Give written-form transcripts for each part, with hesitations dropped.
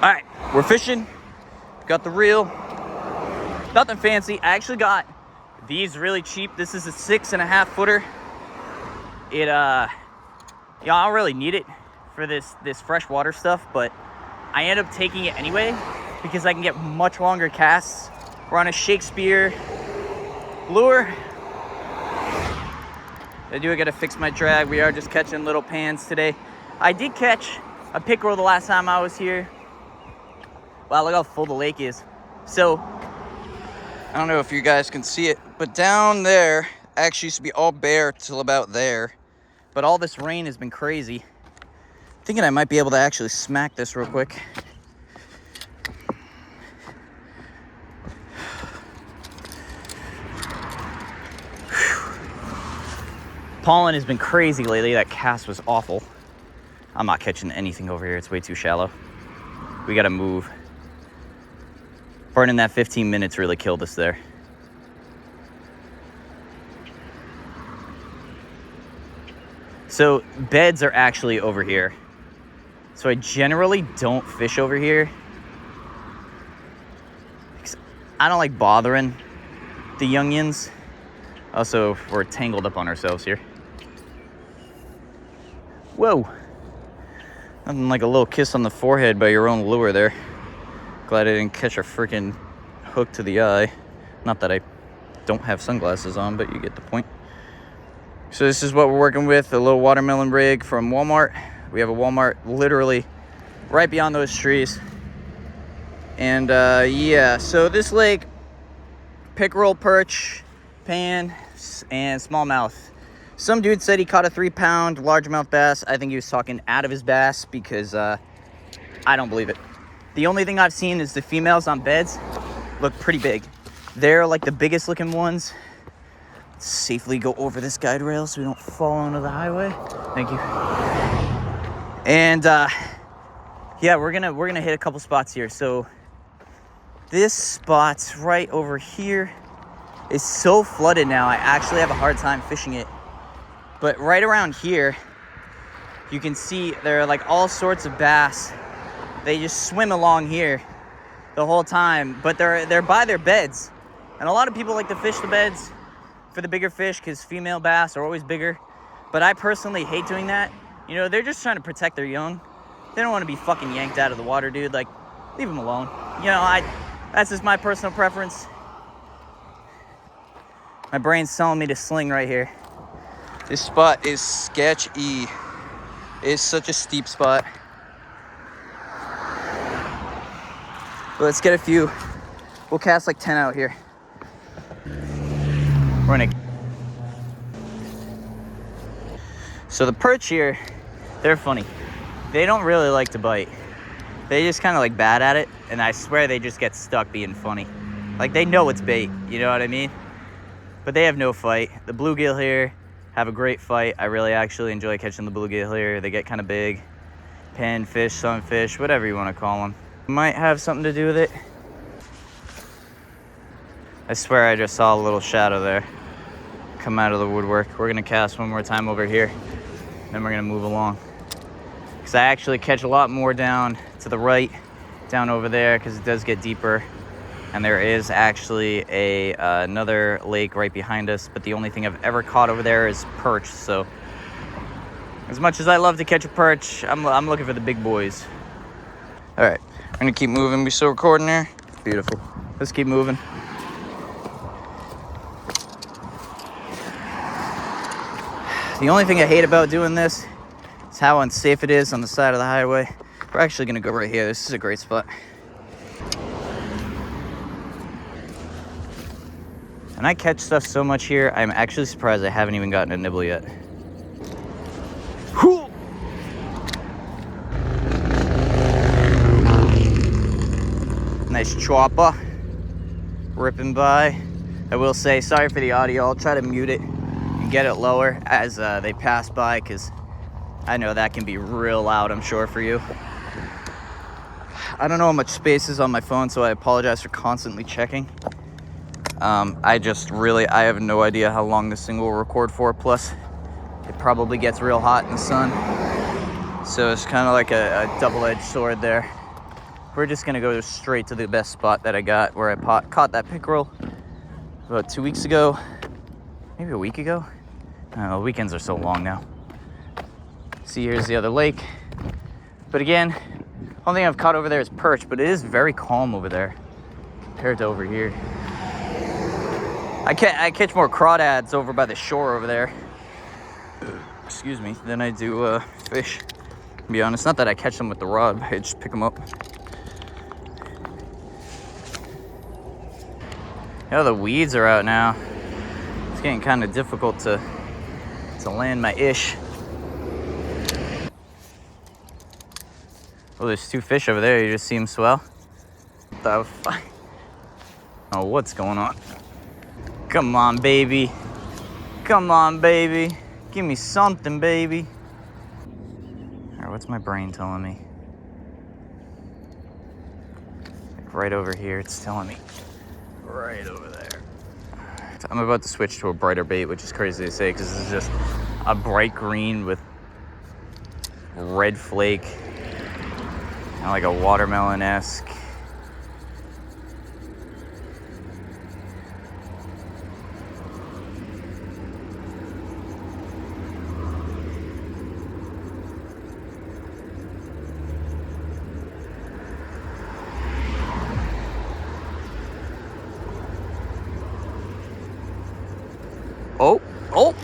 All right, we're fishing. Got the reel. Nothing fancy. I actually got these really cheap. This is a 6.5 footer. It yeah, I don't really need it for this freshwater stuff, but I end up taking it anyway because I can get much longer casts. We're on a Shakespeare lure. I gotta fix my drag. We are just catching little pans today. I did catch a pickerel the last time I was here. Wow, look how full the lake is. So, I don't know if you guys can see it, but down there actually used to be all bare till about there. But all this rain has been crazy. Thinking I might be able to actually smack this real quick. Pollen has been crazy lately. That cast was awful. I'm not catching anything over here. It's way too shallow. We gotta move. Burning that 15 minutes really killed us there. So beds are actually over here. So I generally don't fish over here. I don't like bothering the youngins. Also, we're tangled up on ourselves here. Whoa. Nothing like a little kiss on the forehead by your own lure there. Glad I didn't catch a freaking hook to the eye. Not that I don't have sunglasses on, but you get the point. So this is what we're working with, a little watermelon rig from Walmart. We have a Walmart literally right beyond those trees. And yeah, so this lake, pickerel, perch, pan, and smallmouth. Some dude said he caught a 3-pound largemouth bass. I think he was talking out of his bass because I don't believe it. The only thing I've seen is the females on beds look pretty big. They're like the biggest looking ones. Let's safely go over this guide rail so we don't fall onto the highway. Thank you. And yeah, we're gonna hit a couple spots here. So this spot right over here is so flooded now, I actually have a hard time fishing it. But right around here, you can see there are like all sorts of bass. They just swim along here the whole time, but they're by their beds. And a lot of people like to fish the beds for the bigger fish because female bass are always bigger. But I personally hate doing that. You know, they're just trying to protect their young. They don't want to be fucking yanked out of the water, dude. Like, leave them alone. You know, that's just my personal preference. My brain's telling me to sling right here. This spot is sketchy. It's such a steep spot. But let's get a few. We'll cast like 10 out here. We're gonna. So the perch here, they're funny. They don't really like to bite. They just kind of like bad at it, and I swear they just get stuck being funny. Like they know it's bait, you know what I mean? But they have no fight. The bluegill here have a great fight. I really actually enjoy catching the bluegill here. They get kind of big. Panfish, sunfish, whatever you want to call them. Might have something to do with it. I swear I just saw a little shadow there come out of the woodwork. We're gonna cast one more time over here, then we're gonna move along. Because I actually catch a lot more down to the right, down over there, because it does get deeper. And there is actually another lake right behind us, but the only thing I've ever caught over there is perch. So as much as I love to catch a perch, I'm looking for the big boys. All right, I'm gonna keep moving. We still recording there? Beautiful. Let's keep moving. The only thing I hate about doing this is how unsafe it is on the side of the highway. We're actually gonna go right here. This is a great spot. And I catch stuff so much here, I'm actually surprised I haven't even gotten a nibble yet. Nice chopper ripping by. I will say, sorry for the audio. I'll try to mute it and get it lower as they pass by, because I know that can be real loud, I'm sure, for you. I don't know how much space is on my phone, so I apologize for constantly checking. I have no idea how long this thing will record for. Plus, it probably gets real hot in the sun. So it's kind of like a double-edged sword there. we're just gonna go straight to the best spot that I got, where I caught that pickerel about 2 weeks ago, maybe a week ago. I don't know, weekends are so long now. See, here's the other lake. But again, only thing I've caught over there is perch, but it is very calm over there compared to over here. I catch more crawdads over by the shore over there, excuse me, than I do fish, to be honest. Not that I catch them with the rod, I just pick them up. Yeah, the weeds are out now. It's getting kind of difficult to land my ish. Oh, there's 2 fish over there. You just see them swell. The fuck? Oh, what's going on? Come on, baby. Come on, baby. Give me something, baby. All right, what's my brain telling me? Like right over here, it's telling me. Right over there. I'm about to switch to a brighter bait, which is crazy to say because this is just a bright green with red flake and like a watermelon-esque.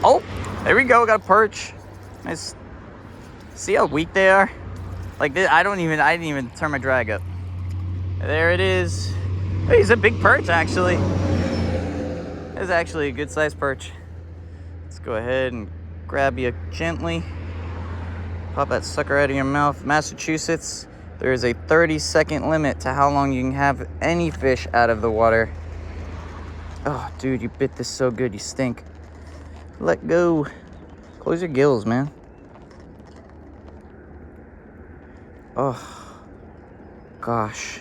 Oh, there we go, got a perch. Nice. See how weak they are? Like this, I didn't even turn my drag up. There it is. Hey, he's a big perch, actually. It's actually a good sized perch. Let's go ahead and grab you gently. Pop that sucker out of your mouth. Massachusetts, there is a 30-second limit to how long you can have any fish out of the water. Oh, dude, you bit this so good, you stink. Let go. Close your gills, man. Oh, gosh.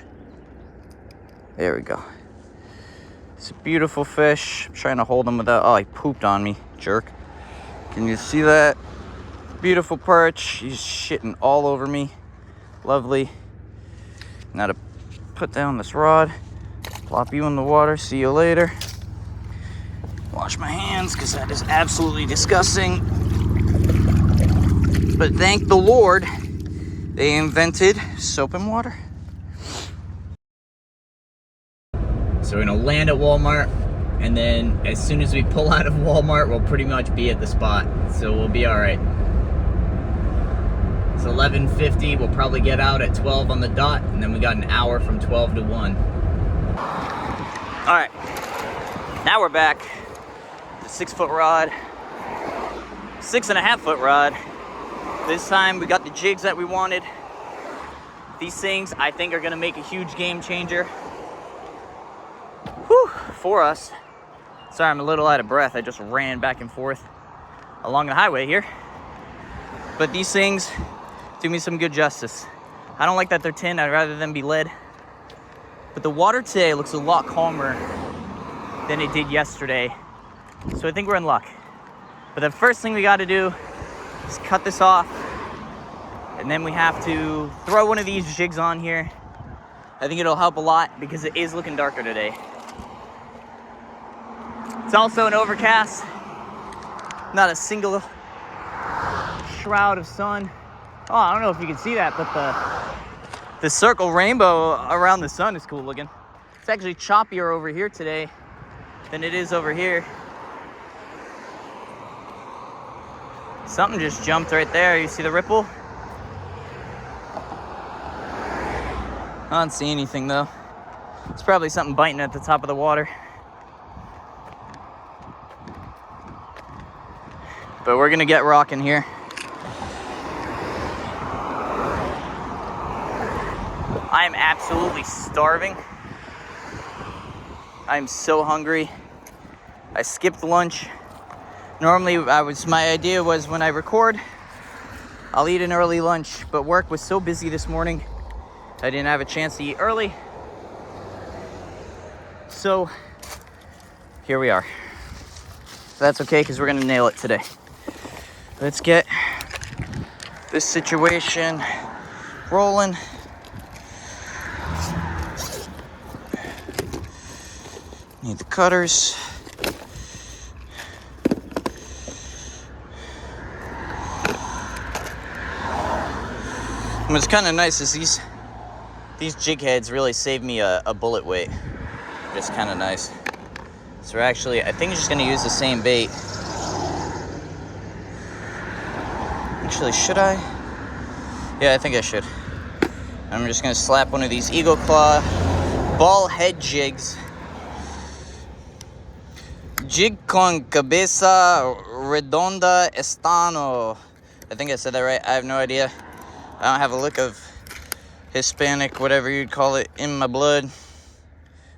There we go. It's a beautiful fish. I'm trying to hold him without... Oh, he pooped on me, jerk. Can you see that? Beautiful perch. He's shitting all over me. Lovely. Now to put down this rod. Plop you in the water. See you later. Wash my hands because that is absolutely disgusting. But thank the Lord, they invented soap and water. So we're gonna land at Walmart, and then as soon as we pull out of Walmart, we'll pretty much be at the spot. So we'll be all right. It's 11:50. We'll probably get out at 12 on the dot, and then we got an hour from 12 to 1. All right, now we're back. The 6-foot rod, 6.5-foot rod. This time we got the jigs that we wanted. These things I think are gonna make a huge game changer. Whew, for us. Sorry, I'm a little out of breath. I just ran back and forth along the highway here. But these things do me some good justice. I don't like that they're tin. I'd rather them be lead. But the water today looks a lot calmer than it did yesterday. So I think we're in luck. But the first thing we got to do is cut this off. And then we have to throw one of these jigs on here. I think it'll help a lot because it is looking darker today. It's also an overcast. Not a single shroud of sun. Oh, I don't know if you can see that, but the circle rainbow around the sun is cool looking. It's actually choppier over here today than it is over here. Something just jumped right there. You see the ripple? I don't see anything though. It's probably something biting at the top of the water. But we're gonna get rocking here. I am absolutely starving. I'm so hungry. I skipped lunch. Normally my idea was when I record, I'll eat an early lunch, but work was so busy this morning, I didn't have a chance to eat early. So here we are. That's okay, because we're gonna nail it today. Let's get this situation rolling. Need the cutters. What's kind of nice is these jig heads really save me a bullet weight. Just kind of nice. So we're actually, I think I'm just gonna use the same bait. Actually, should I? Yeah, I think I should. I'm just gonna slap one of these Eagle Claw ball head jigs. Jig con cabeza redonda estano. I think I said that right. I have no idea. I don't have a lick of Hispanic, whatever you'd call it, in my blood,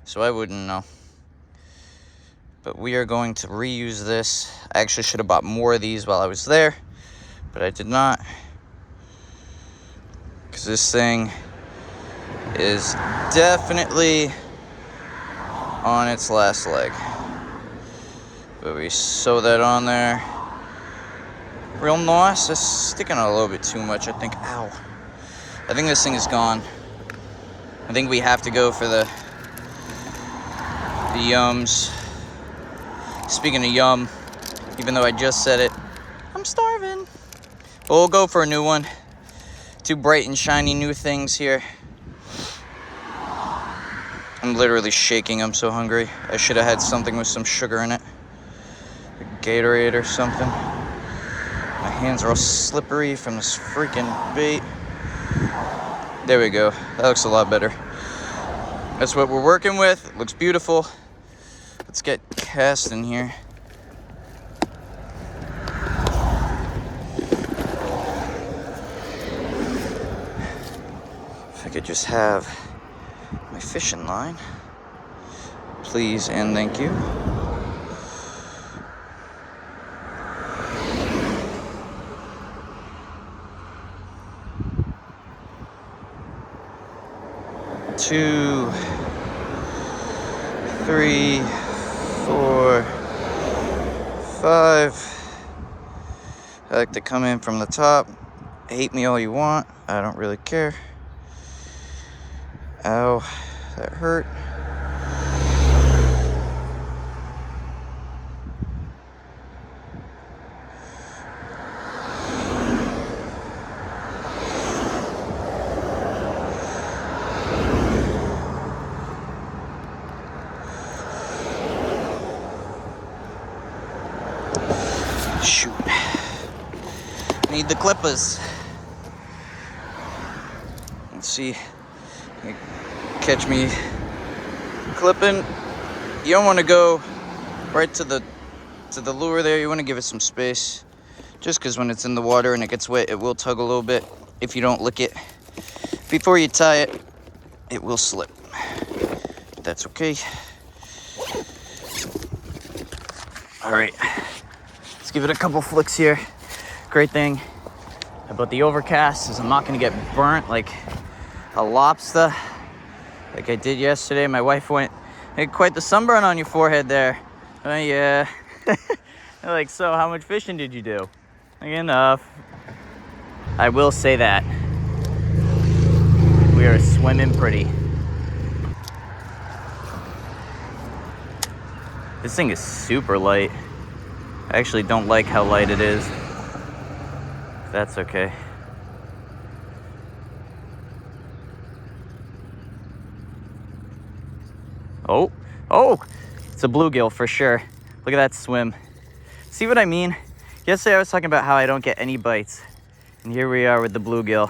so I wouldn't know. But we are going to reuse this. I actually should have bought more of these while I was there, but I did not, because this thing is definitely on its last leg. But we sew that on there real nice. It's sticking out a little bit too much, I think. Ow. I think this thing is gone. I think we have to go for the yums. Speaking of yum, even though I just said it, I'm starving. But we'll go for a new one. Two bright and shiny new things here. I'm literally shaking. I'm so hungry. I should have had something with some sugar in it. A Gatorade or something. My hands are all slippery from this freaking bait. There we go. That looks a lot better. That's what we're working with. It looks beautiful. Let's get cast in here. If I could just have my fishing line, please and thank you. Two, three, 4, 5. I like to come in from the top. Hate me all you want. I don't really care. Ow, that hurt. Shoot. Need the clippers. Let's see. Catch me clipping. You don't want to go right to the lure there. You want to give it some space. Just because when it's in the water and it gets wet, it will tug a little bit. If you don't lick it before you tie it, it will slip. But that's okay. All right. Let's give it a couple flicks here. Great thing about the overcast is I'm not gonna get burnt like a lobster like I did yesterday. My wife went, "Hey, quite the sunburn on your forehead there." Yeah. Like, so how much fishing did you do? Like, enough. I will say that we are swimming pretty. This thing is super light. I actually don't like how light it is. That's okay. Oh, it's a bluegill for sure. Look at that swim. See what I mean? Yesterday I was talking about how I don't get any bites. And here we are with the bluegill,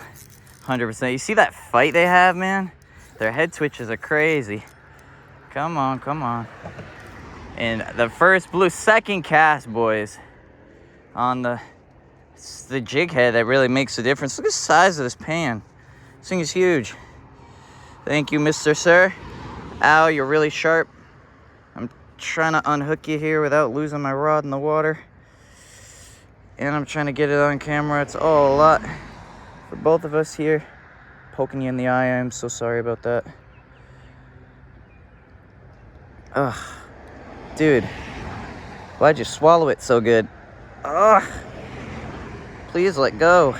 100%. You see that fight they have, man? Their head twitches are crazy. Come on, come on. And the second cast, boys, on the jig head that really makes a difference. Look at the size of this pan. This thing is huge. Thank you, Mr. Sir. Ow, you're really sharp. I'm trying to unhook you here without losing my rod in the water. And I'm trying to get it on camera. It's all a lot for both of us here. Poking you in the eye, I'm so sorry about that. Ugh. Dude, why'd you swallow it so good? Ugh. Please let go.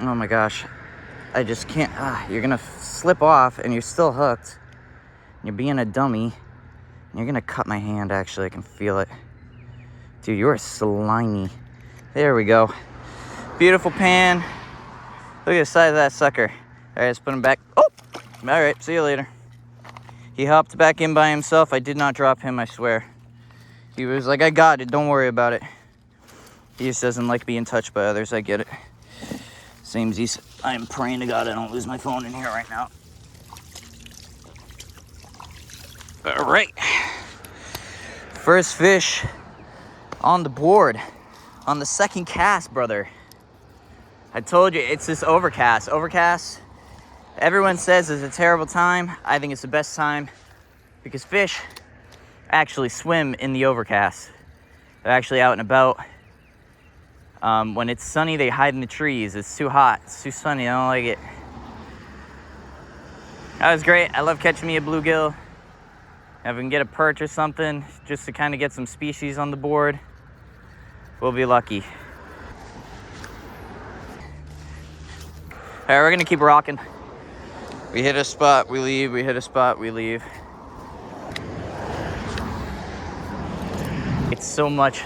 Oh my gosh. I just can't. You're gonna slip off and you're still hooked. You're being a dummy. You're gonna cut my hand, actually. I can feel it. Dude, you are slimy. There we go. Beautiful pan. Look at the size of that sucker. All right, let's put him back. Oh! All right, see you later. He hopped back in by himself. I did not drop him, I swear. He was like, I got it, don't worry about it. He just doesn't like being touched by others, I get it. Samesies. I'm praying to God I don't lose my phone in here right now. All right. First fish on the board on the second cast, brother. I told you, it's this overcast. Overcast, everyone says is a terrible time. I think it's the best time because fish actually swim in the overcast. They're actually out and about. When it's sunny, they hide in the trees. It's too hot. It's too sunny. I don't like it. That was great. I love catching me a bluegill. If we can get a perch or something, just to kind of get some species on the board, we'll be lucky. All right, we're gonna keep rocking. We hit a spot, we leave. We hit a spot, we leave. It's so much.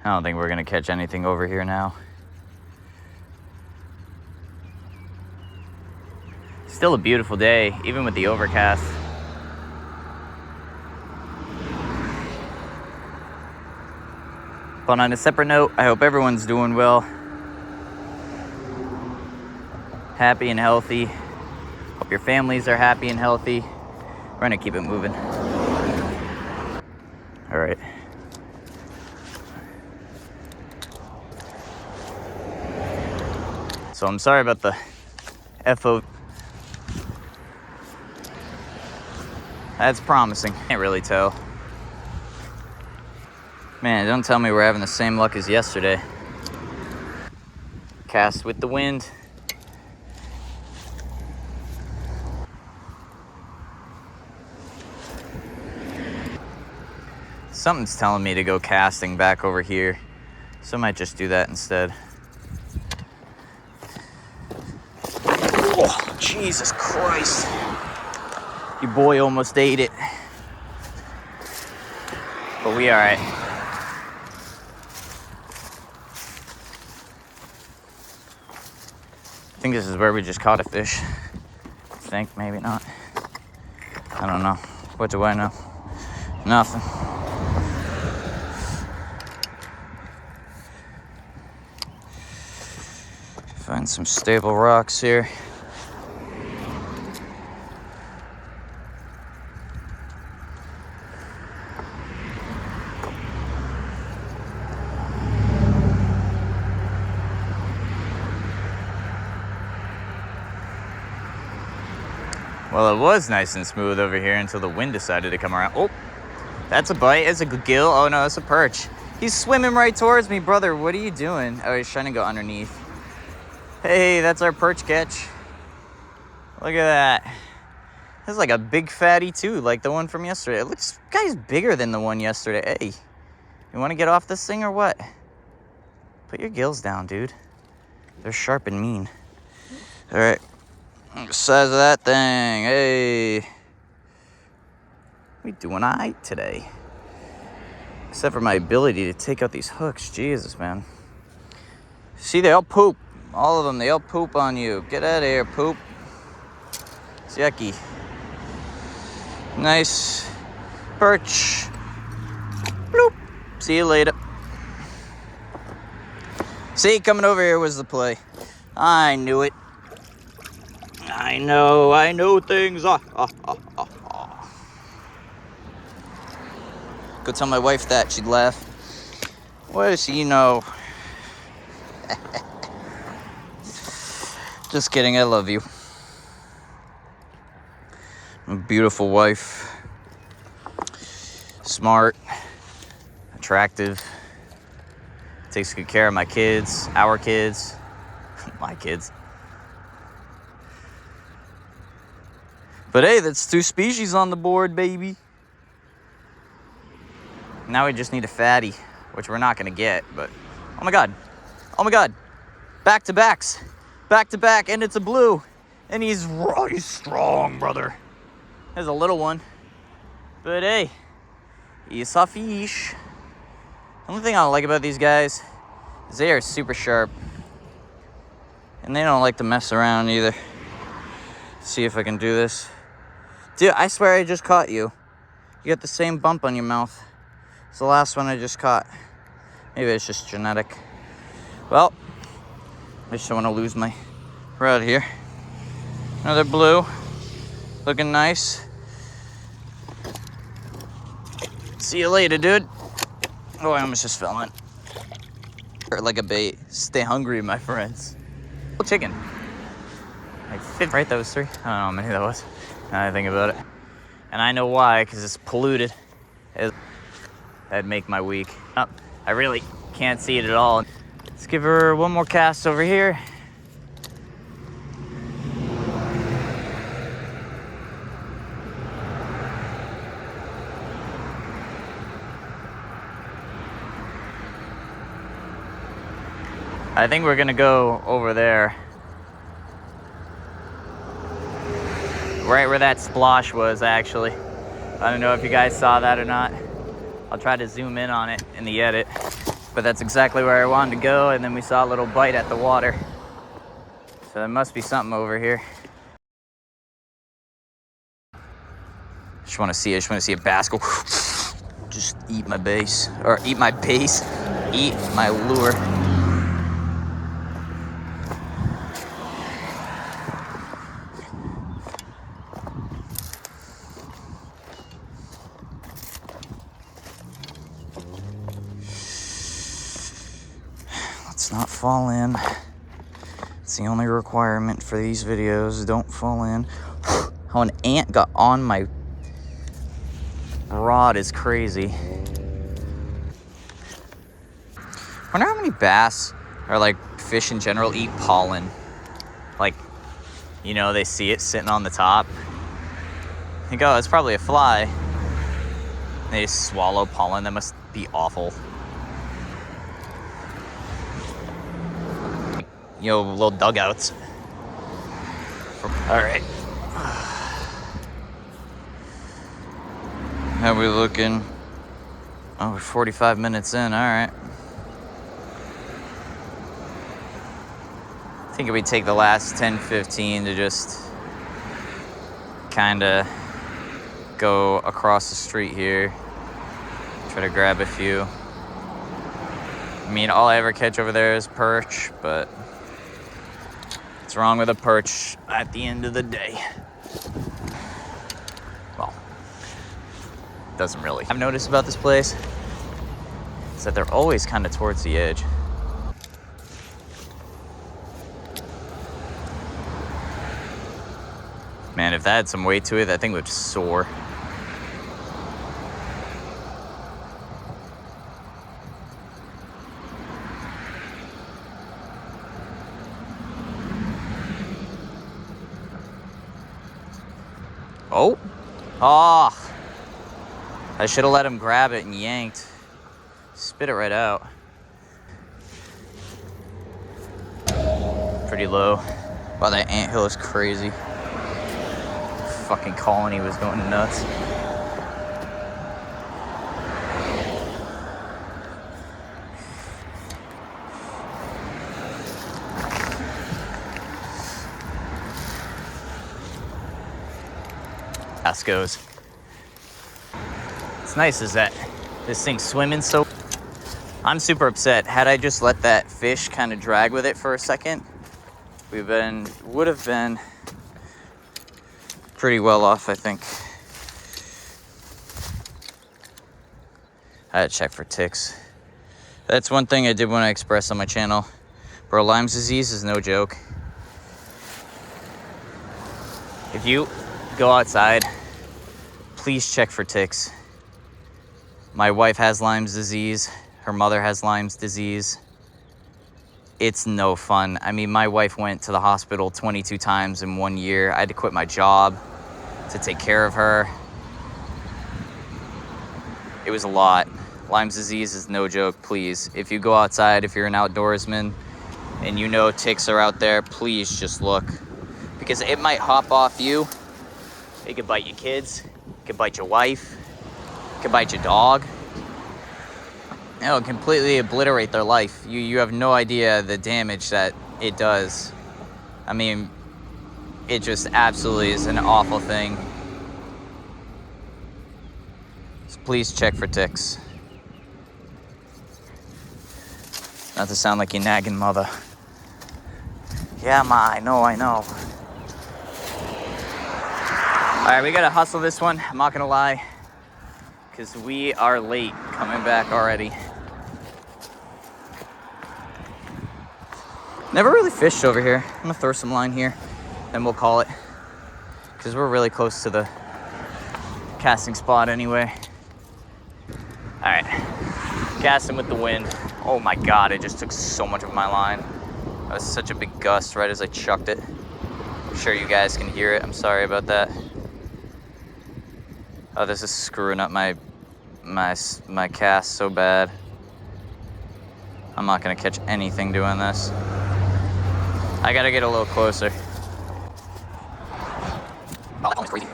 I don't think we're gonna catch anything over here now. Still a beautiful day, even with the overcast. But on a separate note, I hope everyone's doing well. Happy and healthy. Hope your families are happy and healthy. We're gonna keep it moving. All right. So I'm sorry about the FO. That's promising. Can't really tell. Man, don't tell me we're having the same luck as yesterday. Cast with the wind. Something's telling me to go casting back over here, so I might just do that instead. Oh, Jesus Christ. Your boy almost ate it. But we all right. I think this is where we just caught a fish. I think, maybe not. I don't know. What do I know? Nothing. Find some stable rocks here. Well, it was nice and smooth over here until the wind decided to come around. Oh, that's a bite. It's a gill. Oh, no, it's a perch. He's swimming right towards me. Brother, what are you doing? Oh, he's trying to go underneath. Hey, that's our perch catch. Look at that. That's like a big fatty, too, like the one from yesterday. It looks, guy's bigger than the one yesterday. Hey, you want to get off this thing or what? Put your gills down, dude. They're sharp and mean. All right. The size of that thing. Hey. We doing all right today. Except for my ability to take out these hooks. Jesus, man. See, they all poop. All of them, they all poop on you. Get out of here, poop. It's yucky. Nice perch. Bloop. See you later. See, coming over here was the play. I knew it. I know things. Go tell my wife that, she'd laugh. What does she know? Just kidding, I love you. A beautiful wife. Smart. Attractive. Takes good care of my kids, our kids, my kids. But hey, that's 2 species on the board, baby. Now we just need a fatty, which we're not gonna get, but oh my god. Oh my god. Back to backs. Back to back, and it's a blue. And he's strong, brother. There's a little one. But hey, he's a fish. The only thing I don't like about these guys is they are super sharp. And they don't like to mess around either. See if I can do this. Dude, I swear I just caught you. You got the same bump on your mouth. It's the last one I just caught. Maybe it's just genetic. Well, I just don't want to lose my rod here. Another blue. Looking nice. See you later, dude. Oh, I almost just fell in. Like a bait. Stay hungry, my friends. Oh, chicken. Like 50, right? That was 3? I don't know how many that was. Now I think about it. And I know why, because it's polluted. That'd make my week. Oh, I really can't see it at all. Let's give her one more cast over here. I think we're gonna go over there. Right where that splosh was, actually. I don't know if you guys saw that or not. I'll try to zoom in on it in the edit. But that's exactly where I wanted to go, and then we saw a little bite at the water. So there must be something over here. Just wanna see a bass go. Just eat my base. Or eat my base. Eat my lure. Let's not fall in. It's the only requirement for these videos. Don't fall in. How an ant got on my rod is crazy. I wonder how many bass or like fish in general eat pollen. Like, you know, they see it sitting on the top. Think, oh, it's probably a fly. They just swallow pollen. That must be awful. You know, little dugouts. All right. How we looking? Oh, we're 45 minutes in. All right. I think we take the last 10, 15 to just kind of go across the street here. Try to grab a few. I mean, all I ever catch over there is perch, but what's wrong with a perch at the end of the day? Well, doesn't really. I've noticed about this place is that they're always kind of towards the edge. Man, if that had some weight to it, that thing would soar. Oh. Oh. I should have let him grab it and yanked. Spit it right out. Pretty low. Wow, that anthill is crazy. Fucking colony was going nuts. Bass goes. What's nice is that this thing's swimming so. I'm super upset. Had I just let that fish kind of drag with it for a second, would have been pretty well off, I think. I had to check for ticks. That's one thing I did want to express on my channel. Bro, Lyme's disease is no joke. If you go outside, please check for ticks. My wife has Lyme's disease. Her mother has Lyme's disease. It's no fun. I mean, my wife went to the hospital 22 times in 1 year. I had to quit my job to take care of her. It was a lot Lyme's disease is no joke, please. If you go outside, if you're an outdoorsman and you know ticks are out there, please just look. Because it might hop off you. It could bite your kids. It could bite your wife. It could bite your dog. It'll completely obliterate their life. You have no idea the damage that it does. I mean, it just absolutely is an awful thing. So please check for ticks. Not to sound like your nagging mother. Yeah, Ma, I know. Alright, we gotta hustle this one, I'm not gonna lie. Because we are late coming back already. Never really fished over here. I'm gonna throw some line here, then we'll call it. Because we're really close to the casting spot anyway. Alright, casting with the wind. Oh my god, it just took so much of my line. That was such a big gust right as I chucked it. I'm sure you guys can hear it, I'm sorry about that. Oh, this is screwing up my cast so bad. I'm not gonna catch anything doing this. I gotta get a little closer. Oh, that one's crazy.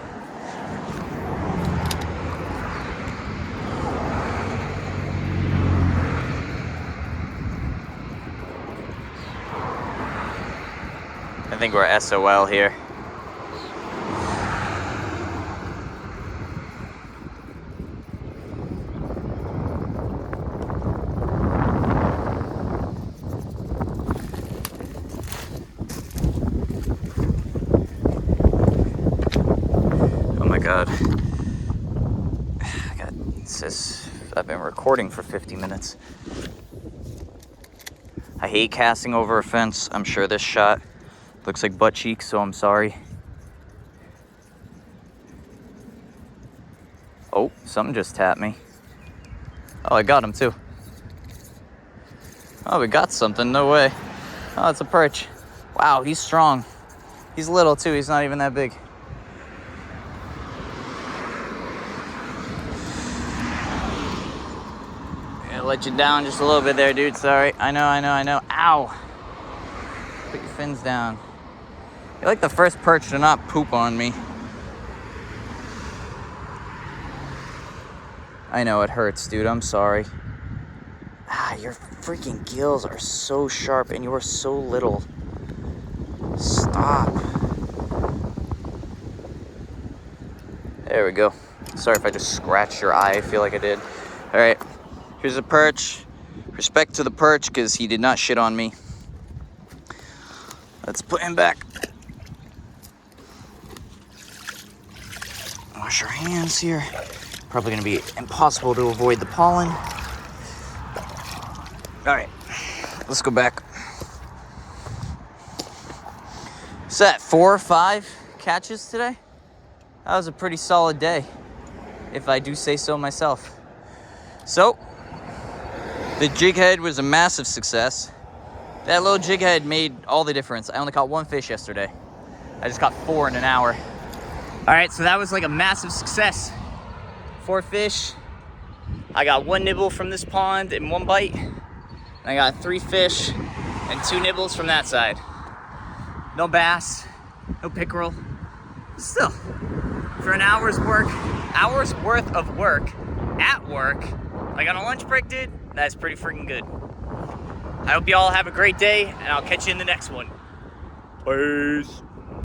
I think we're SOL here. God. It says I've been recording for 50 minutes. I hate casting over a fence. I'm sure this shot looks like butt cheeks, so I'm sorry. Oh, something just tapped me. Oh, I got him too. Oh, we got something. No way. Oh, it's a perch. Wow, he's strong. He's little too. He's not even that big. Let you down just a little bit there, dude. Sorry. I know. Ow. Put your fins down. You're like the first perch to not poop on me. I know it hurts, dude. I'm sorry. Your freaking gills are so sharp and you are so little. Stop. There we go. Sorry if I just scratched your eye. I feel like I did. All right. Here's a perch. Respect to the perch because he did not shit on me. Let's put him back. Wash our hands here. Probably gonna be impossible to avoid the pollen. All right, let's go back. What's that, 4 or 5 catches today? That was a pretty solid day, if I do say so myself. So, the jig head was a massive success. That little jig head made all the difference. I only caught 1 fish yesterday. I just caught 4 in an hour. All right, so that was like a massive success. 4 fish. I got 1 nibble from this pond and 1 bite. And I got 3 fish and 2 nibbles from that side. No bass, no pickerel. Still, for an hour's worth of work at work, like on a lunch break, dude, that's pretty freaking good. I hope you all have a great day, and I'll catch you in the next one. Peace.